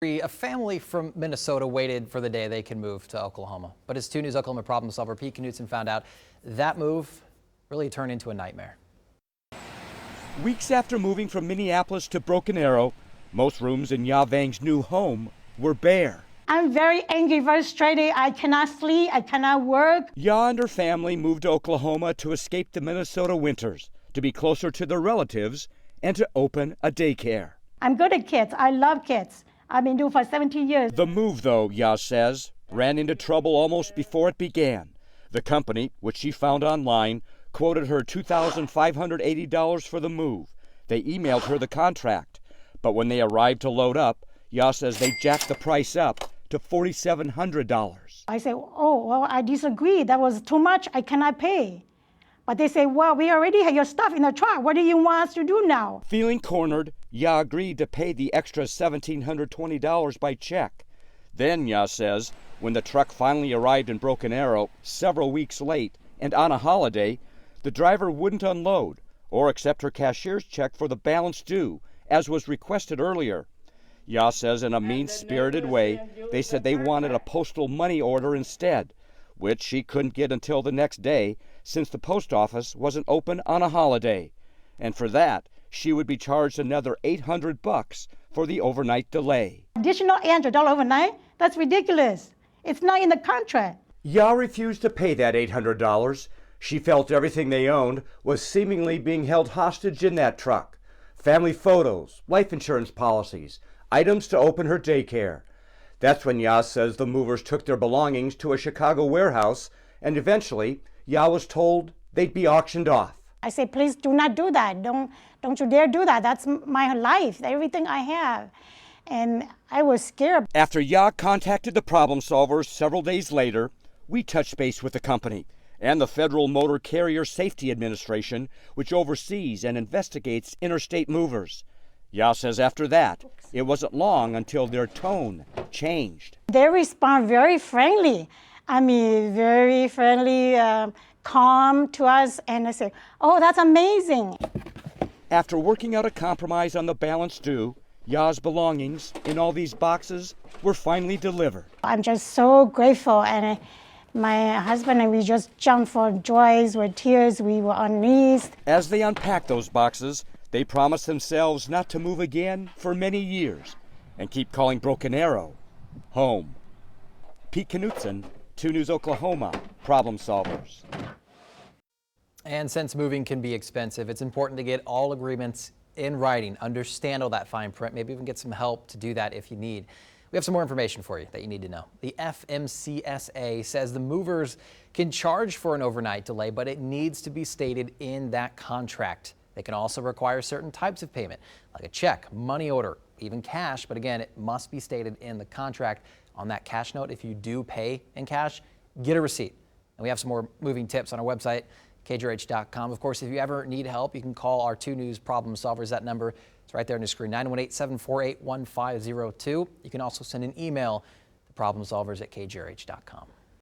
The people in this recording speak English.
A family from Minnesota waited for the day they can move to Oklahoma. But as 2 News Oklahoma problem solver Pete Knutson found out, that move really turned into a nightmare. Weeks after moving from Minneapolis to Broken Arrow, most rooms in Ya Vang's new home were bare. I'm very angry, frustrated. I cannot sleep. I cannot work. Ya and her family moved to Oklahoma to escape the Minnesota winters, to be closer to their relatives, and to open a daycare. I'm good at kids. I love kids. I've been doing for 17 years. The move, though, Ya says, ran into trouble almost before it began. The company, which she found online, quoted her $2,580 for the move. They emailed her the contract. But when they arrived to load up, Ya says they jacked the price up to $4,700. I say, oh, well, I disagree. That was too much. I cannot pay. But they say, well, we already have your stuff in the truck. What do you want us to do now? Feeling cornered, Ya agreed to pay the extra $1,720 by check. Then, Ya says, when the truck finally arrived in Broken Arrow, several weeks late, and on a holiday, the driver wouldn't unload or accept her cashier's check for the balance due, as was requested earlier. Ya says in a mean-spirited way, they said they wanted a postal money order instead, which she couldn't get until the next day, since the post office wasn't open on a holiday. And for that, she would be charged another $800 for the overnight delay. Additional $800 overnight? That's ridiculous. It's not in the contract. Ya refused to pay that $800. She felt everything they owned was seemingly being held hostage in that truck. Family photos, life insurance policies, items to open her daycare. That's when Ya says the movers took their belongings to a Chicago warehouse, and eventually Ya was told they'd be auctioned off. I say, please do not do that. Don't you dare do that. That's my life, everything I have. And I was scared. After Ya contacted the problem solvers several days later, we touched base with the company and the Federal Motor Carrier Safety Administration, which oversees and investigates interstate movers. Ya says after that, it wasn't long until their tone changed. They respond very friendly. I mean, very friendly, calm to us, and I say, oh, that's amazing. After working out a compromise on the balance due, Ya's belongings in all these boxes were finally delivered. I'm just so grateful, and my husband and we just jumped for joys with tears. We were on knees. As they unpacked those boxes, they promised themselves not to move again for many years and keep calling Broken Arrow home. Pete Knutson, 2 News Oklahoma, problem solvers. And since moving can be expensive, it's important to get all agreements in writing, understand all that fine print, maybe even get some help to do that if you need. We have some more information for you that you need to know. The FMCSA says the movers can charge for an overnight delay, but it needs to be stated in that contract. They can also require certain types of payment, like a check, money order, even cash. But again, it must be stated in the contract. On that cash note, if you do pay in cash, get a receipt. And we have some more moving tips on our website, kjrh.com. Of course, if you ever need help, you can call our 2 News problem solvers. That number is right there on the screen, 918-748-1502. You can also send an email to problemsolvers@kjrh.com.